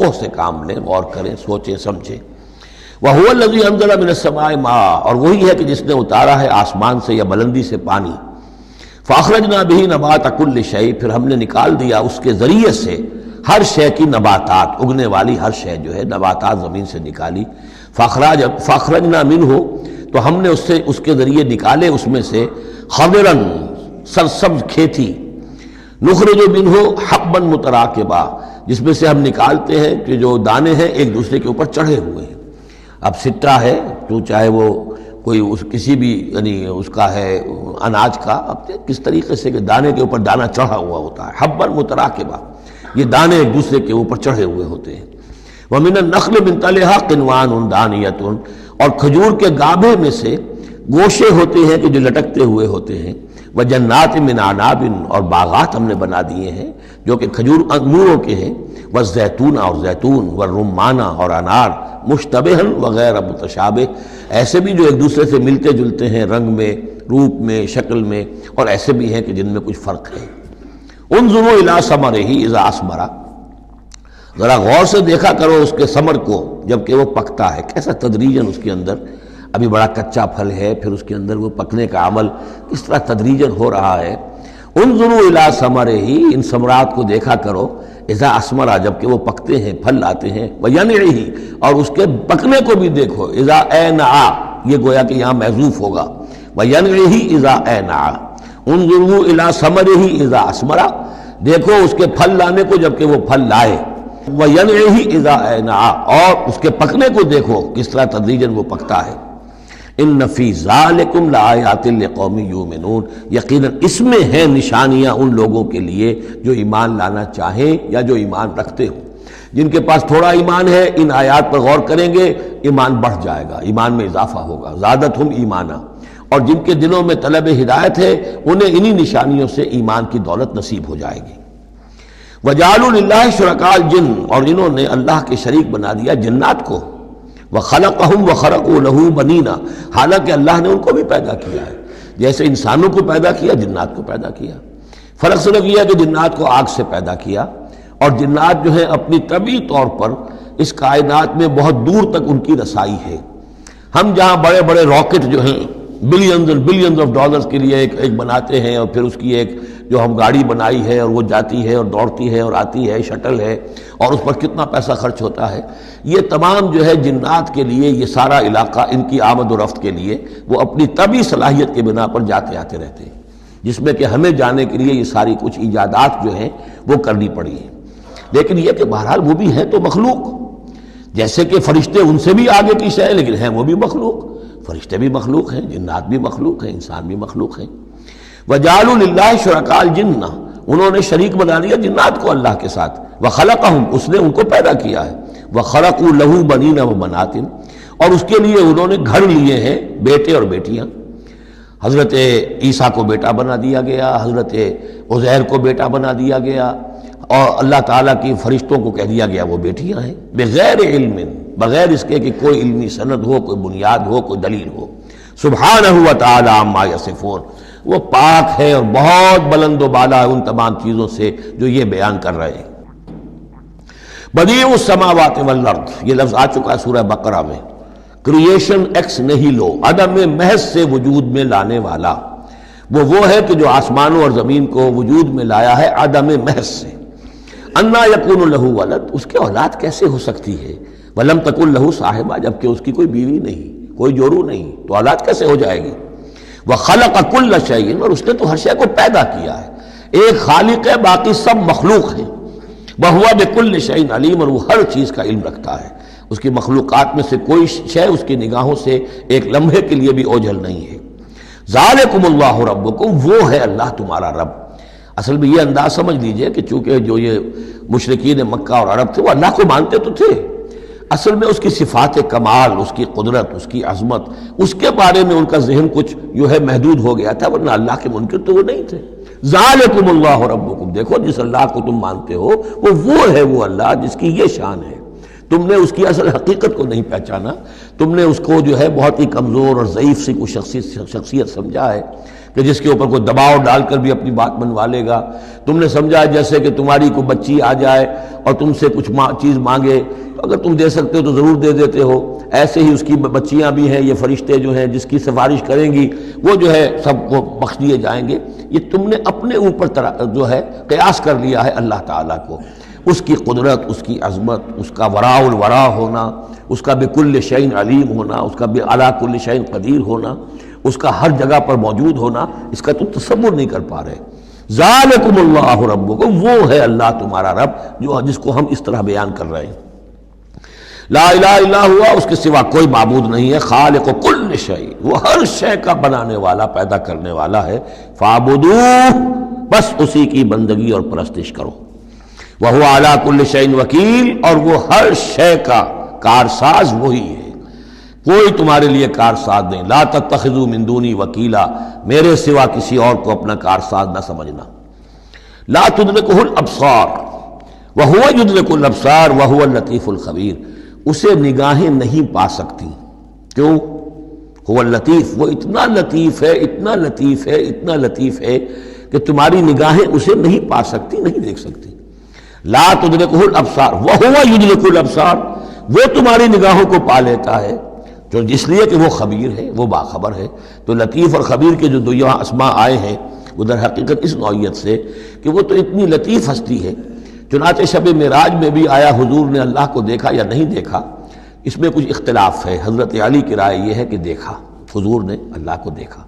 توقع سے کام لیں، غور کریں، سوچیں سمجھیں۔ وَهُوَ الَّذِي أَنزَلَ مِنَ السَّمَاءِ مَاءً، اور وہی ہے کہ جس نے اتارا ہے آسمان سے یا بلندی سے پانی۔ فَأَخْرَجْنَا بِهِ نَبَاتَ كُلِّ شَيْءٍ، پھر ہم نے نکال دیا اس کے ذریعے سے ہر شے کی نباتات، اگنے والی ہر شے جو ہے نباتات زمین سے نکالی۔ فَأَخْرَجْنَا مِنْهُ، تو ہم نے اس کے ذریعے نکالے اس میں سے خضراً، سرسبز کھیتی، نخرج منہ حبا متراکبا، جس میں سے ہم نکالتے ہیں کہ جو دانے ہیں ایک دوسرے کے اوپر چڑھے ہوئے ہیں۔ اب سٹا ہے تو چاہے وہ کوئی کسی بھی یعنی اس کا ہے اناج کا، اب کس طریقے سے کہ دانے کے اوپر دانہ چڑھا ہوا ہوتا ہے، حبا متراکبا، یہ دانے ایک دوسرے کے اوپر چڑھے ہوئے ہوتے ہیں۔ وَمِنَ النَّخْلِ مِنْ طَلْعِهَا قِنْوَانٌ دَانِيَةٌ، اور کھجور کے گابھے میں سے گوشے ہوتے ہیں کہ جو لٹکتے ہوئے ہوتے ہیں۔ وَجَنَّاتٍ مِّنْ أَعْنَابٍ، اور باغات ہم نے بنا دیے ہیں جو کہ کھجور انگوروں کے ہیں۔ وَالزَّيْتُونَ، اور زیتون، وَالرُّمَّانَ، اور انار، مُشْتَبِهًا وَغَيْرَ مُتَشَابِهٍ، ایسے بھی جو ایک دوسرے سے ملتے جلتے ہیں رنگ میں، روپ میں، شکل میں، اور ایسے بھی ہیں کہ جن میں کچھ فرق ہے۔ انظروا إِلَىٰ ثَمَرِهِ إِذَا أَثْمَرَ، ذرا غور سے دیکھا کرو اس کے ثمر کو جب کہ وہ پکتا ہے، کیسا تدریجاً اس کے اندر، ابھی بڑا کچا پھل ہے، پھر اس کے اندر وہ پکنے کا عمل کس طرح تدریجاً ہو رہا ہے۔ انظروا الی ثمرہ، ان ثمرات کو دیکھا کرو، اذا اثمر، جب کہ وہ پکتے ہیں، پھل لاتے ہیں، وینعہ، اور اس کے پکنے کو بھی دیکھو، اذا اینع، یہ گویا کہ یہاں محذوف ہوگا، وینعہ اذا اینع، انظروا الی ثمرہ اذا اثمر، دیکھو اس کے پھل لانے کو جب کہ وہ پھل لائے، وینعہ اذا اینع، اور اس کے پکنے کو دیکھو کس طرح تدریجاً وہ پکتا ہے۔ ان فی ذالکم لآیات لقوم یؤمنون، یقیناً اس میں ہیں نشانیاں ان لوگوں کے لیے جو ایمان لانا چاہیں یا جو ایمان رکھتے ہوں۔ جن کے پاس تھوڑا ایمان ہے ان آیات پر غور کریں گے، ایمان بڑھ جائے گا، ایمان میں اضافہ ہوگا، زادتہم ایمانا، اور جن کے دلوں میں طلب ہدایت ہے انہیں انہی نشانیوں سے ایمان کی دولت نصیب ہو جائے گی۔ وجعلوا للہ شرکاء الجن، اور انہوں نے اللہ کے شریک بنا دیا جنات کو، وَخَلَقَهُمْ وَخَرَقُوا لَهُ بَنِينَ، حالانکہ اللہ نے ان کو بھی پیدا کیا ہے، جیسے انسانوں کو پیدا کیا جنات کو پیدا کیا۔ فرق صرف یہ ہے کہ جنات کو آگ سے پیدا کیا، اور جنات جو ہے اپنی طبعی طور پر اس کائنات میں بہت دور تک ان کی رسائی ہے۔ ہم جہاں بڑے بڑے راکٹ جو ہیں billions and billions of dollars کے لیے ایک بناتے ہیں، اور پھر اس کی ایک جو ہم گاڑی بنائی ہے اور وہ جاتی ہے اور دوڑتی ہے اور آتی ہے، شٹل ہے، اور اس پر کتنا پیسہ خرچ ہوتا ہے، یہ تمام جو ہے جنات کے لیے یہ سارا علاقہ ان کی آمد و رفت کے لیے وہ اپنی طبعی صلاحیت کے بنا پر جاتے آتے رہتے ہیں، جس میں کہ ہمیں جانے کے لیے یہ ساری کچھ ایجادات جو ہیں وہ کرنی پڑی ہیں۔ لیکن یہ کہ بہرحال وہ بھی ہیں تو مخلوق، جیسے کہ فرشتے ان سے بھی آگے کی شے، لیکن ہیں وہ بھی مخلوق، فرشتے بھی مخلوق ہیں، جنات بھی مخلوق ہیں، انسان بھی مخلوق ہیں۔ وَجَعَلُوا لِلَّهِ شُرَكَاءَ الْجِنَّ، انہوں نے شریک بنا دیا جنات کو اللہ کے ساتھ، وَخَلَقَهُمْ، اس نے ان کو پیدا کیا ہے، وَخَرَقُوا لَهُ بَنِينَ وَبَنَاتٍ، اور اس کے لیے انہوں نے گھر لیے ہیں بیٹے اور بیٹیاں۔ حضرت عیسیٰ کو بیٹا بنا دیا گیا، حضرت عزیر کو بیٹا بنا دیا گیا، اور اللہ تعالیٰ کی فرشتوں کو کہہ دیا گیا وہ بیٹیاں ہیں، بغیر علم، بغیر اس کے کہ کوئی علمی سند ہو، کوئی بنیاد ہو، کوئی دلیل ہو۔ سبحانہ و تعالی عما یصفون، وہ پاک ہے اور بہت بلند و بالا ہے ان تمام چیزوں سے جو یہ بیان کر رہے ہیں۔ بدیع السماوات والارض، یہ لفظ آ چکا ہے سورہ بقرہ میں، کریشن ایکس نہیلو، عدم محض سے وجود میں لانے والا، وہ ہے کہ جو آسمانوں اور زمین کو وجود میں لایا ہے عدم محض سے۔ انا یکون لہ ولد، اس کے اولاد کیسے ہو سکتی ہے، ولم تکن لہ صاحبہ، جبکہ اس کی کوئی بیوی نہیں، کوئی جورو نہیں، تو اولاد کیسے ہو جائے گی۔ وخلق کل شیء، اور اس نے تو ہر شے کو پیدا کیا ہے، ایک خالق ہے باقی سب مخلوق ہیں۔ وہو بکل شیء علیم، اور وہ ہر چیز کا علم رکھتا ہے، اس کی مخلوقات میں سے کوئی شے اس کی نگاہوں سے ایک لمحے کے لیے بھی اوجھل نہیں ہے۔ ذالکم اللہ ربکم، وہ ہے اللہ تمہارا رب۔ اصل میں یہ انداز سمجھ لیجئے کہ چونکہ جو یہ مشرکین مکہ اور عرب تھے وہ اللہ کو مانتے تو تھے، اصل میں اس کی صفات کمال، اس کی قدرت، اس کی عظمت، اس کے بارے میں ان کا ذہن کچھ جو ہے محدود ہو گیا تھا، ورنہ اللہ کے منکر تو وہ نہیں تھے۔ ذالکم اللہ ربکم، دیکھو جس اللہ کو تم مانتے ہو وہ ہے وہ اللہ جس کی یہ شان ہے۔ تم نے اس کی اصل حقیقت کو نہیں پہچانا، تم نے اس کو جو ہے بہت ہی کمزور اور ضعیف سی کوئی شخصیت سمجھا ہے۔ کہ جس کے اوپر کوئی دباؤ ڈال کر بھی اپنی بات منوا لے گا۔ تم نے سمجھا جیسے کہ تمہاری کوئی بچی آ جائے اور تم سے کچھ چیز مانگے تو اگر تم دے سکتے ہو تو ضرور دے دیتے ہو، ایسے ہی اس کی بچیاں بھی ہیں، یہ فرشتے جو ہیں جس کی سفارش کریں گی وہ جو ہے سب کو بخش دیے جائیں گے۔ یہ تم نے اپنے اوپر جو ہے قیاس کر لیا ہے اللہ تعالیٰ کو، اس کی قدرت، اس کی عظمت، اس کا وراء الورا ہونا، اس کا بکل شیء علیم ہونا، اس کا علی کل شیء قدیر ہونا، اس کا ہر جگہ پر موجود ہونا، اس کا تم تصور نہیں کر پا رہے۔ ذالکم اللہ ربکم، وہ ہے اللہ تمہارا رب جس کو ہم اس طرح بیان کر رہے ہیں۔ لا الہ الا ہوا، اس کے سوا کوئی معبود نہیں ہے، خالق کل شیء، وہ ہر شے کا بنانے والا، پیدا کرنے والا ہے، فاعبدوہ، بس اسی کی بندگی اور پرستش کرو۔ وَهُوَ عَلَىٰ كُلِّ شَيْءٍ وَكِيلٌ، اور وہ ہر شے کا کارساز وہی ہے، کوئی تمہارے لیے کارساز نہیں۔ لا تتخذوا من دونی وکیلا، میرے سوا کسی اور کو اپنا کارساز نہ سمجھنا۔ لا تدرکہ الابصار وہو یدرک الابصار وہو اللطیف الخبیر، اسے نگاہیں نہیں پا سکتی، کیوں؟ هو اللطیف، وہ اتنا لطیف ہے، اتنا لطیف ہے، اتنا لطیف ہے کہ تمہاری نگاہیں اسے نہیں پا سکتی، نہیں دیکھ سکتی۔ لا تدرکہ الابصار وہو یدرک الابصار، وہ تمہاری نگاہوں کو پا لیتا ہے، جو اس لیے کہ وہ خبیر ہے، وہ باخبر ہے۔ تو لطیف اور خبیر کے جو دو یہاں اسماء آئے ہیں وہ در حقیقت اس نوعیت سے کہ وہ تو اتنی لطیف ہستی ہے۔ چنانچہ شب معراج میں بھی آیا حضور نے اللہ کو دیکھا یا نہیں دیکھا، اس میں کچھ اختلاف ہے۔ حضرت علی کی رائے یہ ہے کہ دیکھا، حضور نے اللہ کو دیکھا،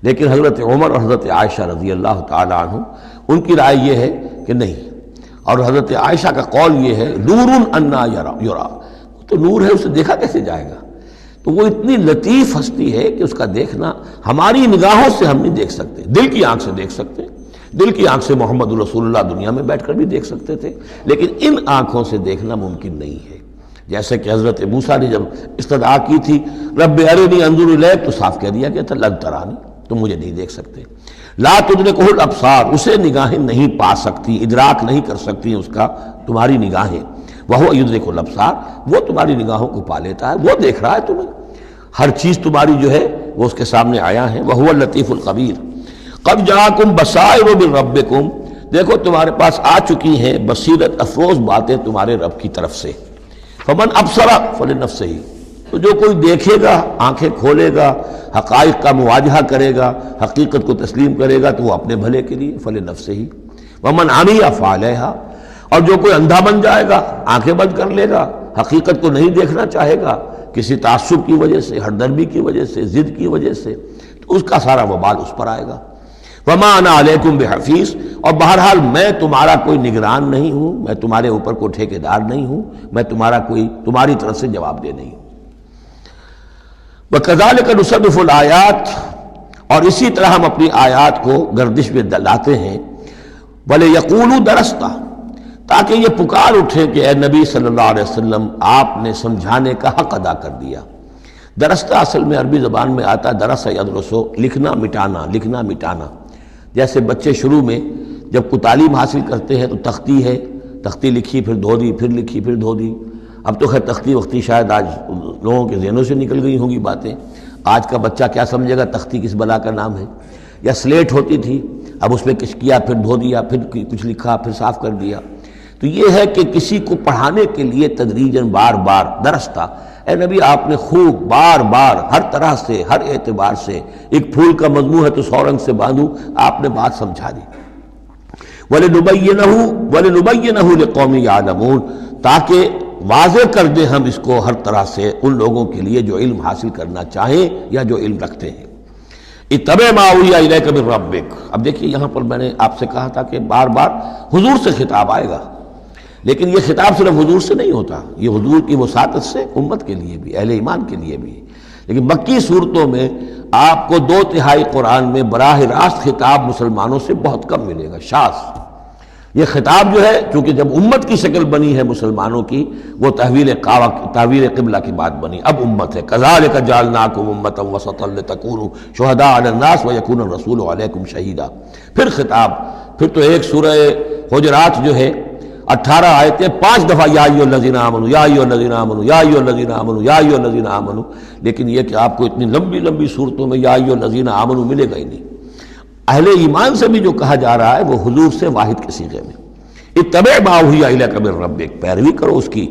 لیکن حضرت عمر اور حضرت عائشہ رضی اللہ تعالی عنہ ان کی رائے یہ ہے کہ نہیں، اور حضرت عائشہ کا قول یہ ہے نور انا یرا، تو نور ہے، اسے دیکھا کیسے جائے گا؟ تو وہ اتنی لطیف ہستی ہے کہ اس کا دیکھنا ہماری نگاہوں سے ہم نہیں دیکھ سکتے، دل کی آنکھ سے دیکھ سکتے، دل کی آنکھ سے محمد رسول اللہ دنیا میں بیٹھ کر بھی دیکھ سکتے تھے، لیکن ان آنکھوں سے دیکھنا ممکن نہیں ہے۔ جیسے کہ حضرت موسیٰ نے جب استدعا کی تھی رب ارنی انظر الیک، تو صاف کہہ دیا گیا تھا لن ترانی، تم مجھے نہیں دیکھ سکتے۔ لا تدرکہ الابصار، اسے نگاہیں نہیں پا سکتی، ادراک نہیں کر سکتی اس کا تمہاری نگاہیں۔ وہو یدرک الابصار، وہ تمہاری نگاہوں کو پا لیتا ہے، وہ دیکھ رہا ہے تمہیں، ہر چیز تمہاری جو ہے وہ اس کے سامنے آیا ہے۔ وہو اللطیف الخبیر۔ قد جاءکم بصائر من ربکم، دیکھو تمہارے پاس آ چکی ہیں بصیرت افروز باتیں تمہارے رب کی طرف سے۔ فمن ابصر فلنفسہ، تو جو کوئی دیکھے گا، آنکھیں کھولے گا، حقائق کا مواجہہ کرے گا، حقیقت کو تسلیم کرے گا، تو وہ اپنے بھلے کے لیے، فلنفسہ۔ ومن عمی فعلیہا، اور جو کوئی اندھا بن جائے گا، آنکھیں بند کر لے گا، حقیقت کو نہیں دیکھنا چاہے گا کسی تعصب کی وجہ سے، ہردرمی کی وجہ سے، ضد کی وجہ سے، تو اس کا سارا وبال اس پر آئے گا۔ وما انا علیکم بحفیظ، اور بہرحال میں تمہارا کوئی نگران نہیں ہوں، میں تمہارے اوپر کوئی ٹھیکیدار نہیں ہوں، میں تمہاری طرف سے جواب دہ نہیں ہوں۔ وَكَذَلِكَ نُصَرِّفُ الْآيَاتِ، اور اسی طرح ہم اپنی آیات کو گردش میں لاتے ہیں۔ وَلِيَقُولُوا دَرَسْتَ، تاکہ یہ پکار اٹھے کہ اے نبی صلی اللہ علیہ وسلم آپ نے سمجھانے کا حق ادا کر دیا۔ درستہ اصل میں عربی زبان میں آتا ہے درس یدرسو، لکھنا مٹانا، لکھنا مٹانا۔ جیسے بچے شروع میں جب کوئی تعلیم حاصل کرتے ہیں تو تختی ہے، تختی لکھی پھر دھو دی، پھر لکھی پھر دھو دی۔ اب تو خیر تختی وختی شاید آج لوگوں کے ذہنوں سے نکل گئی ہوں گی باتیں، آج کا بچہ کیا سمجھے گا تختی کس بلا کا نام ہے؟ یا سلیٹ ہوتی تھی، اب اس میں کچھ کیا پھر دھو دیا، پھر کچھ لکھا پھر صاف کر دیا۔ تو یہ ہے کہ کسی کو پڑھانے کے لیے تدریجاً بار بار درستہ، اے نبی آپ نے خوب بار بار ہر طرح سے، ہر اعتبار سے، ایک پھول کا مضمون ہے تو 100 رنگ سے باندھوں، آپ نے بات سمجھا دی۔ وَلِنُبَيِّنَهُ لِقَوْمٍ يَعْلَمُونَ، تاکہ واضح کر دیں ہم اس کو ہر طرح سے ان لوگوں کے لیے جو علم حاصل کرنا چاہیں یا جو علم رکھتے ہیں۔ اتَّبِعْ مَا أُوحِیَ إِلَیْکَ مِن رَبِّک، اب دیکھیے یہاں پر میں نے آپ سے کہا تھا کہ بار بار حضور سے خطاب آئے گا، لیکن یہ خطاب صرف حضور سے نہیں ہوتا، یہ حضور کی وساطت سے امت کے لیے بھی، اہل ایمان کے لیے بھی۔ لیکن مکی صورتوں میں آپ کو 2/3 قرآن میں براہ راست خطاب مسلمانوں سے بہت کم ملے گا، شاذ۔ یہ خطاب جو ہے چونکہ جب امت کی شکل بنی ہے مسلمانوں کی، وہ تحویل قبلہ کی بات بنی، اب امت ہے۔ کذالک جعلناکم امۃ وسطا لتکونوا شہداء علی الناس ویکون الرسول علیکم شہیدا۔ پھر خطاب، پھر تو ایک سورہ حجرات جو ہے 18 آیتیں 5 دفعہ یا ایھا الذین آمنوا یا ایھا الذین آمنوا یا ایھا الذین آمنوا یا ایھا الذین آمنوا، لیکن یہ کہ آپ کو اتنی لمبی لمبی صورتوں میں یا ایھا الذین آمنوا ملے گا ہی نہیں۔ اہل ایمان سے بھی جو کہا جا رہا ہے وہ حضور سے واحد کے صیغے میں، اتبع ما اوحی الیک من ربک، پیروی کرو اس کی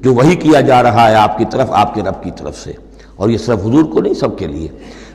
جو وحی کیا جا رہا ہے آپ کی طرف آپ کے رب کی طرف سے، اور یہ صرف حضور کو نہیں، سب کے لیے،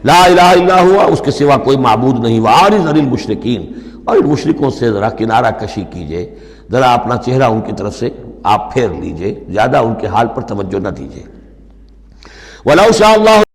لا الہ الا ہوا، اس کے سوا کوئی معبود نہیں، وَأَعْرِضْ عَنِ الْمُشْرِكِينَ، اور ان مشرکوں سے ذرا کنارہ کشی کیجئے، ذرا اپنا چہرہ ان کی طرف سے آپ پھیر لیجئے، زیادہ ان کے حال پر توجہ نہ دیجئے۔ وَلَوْ شَاءَ اللَّهُ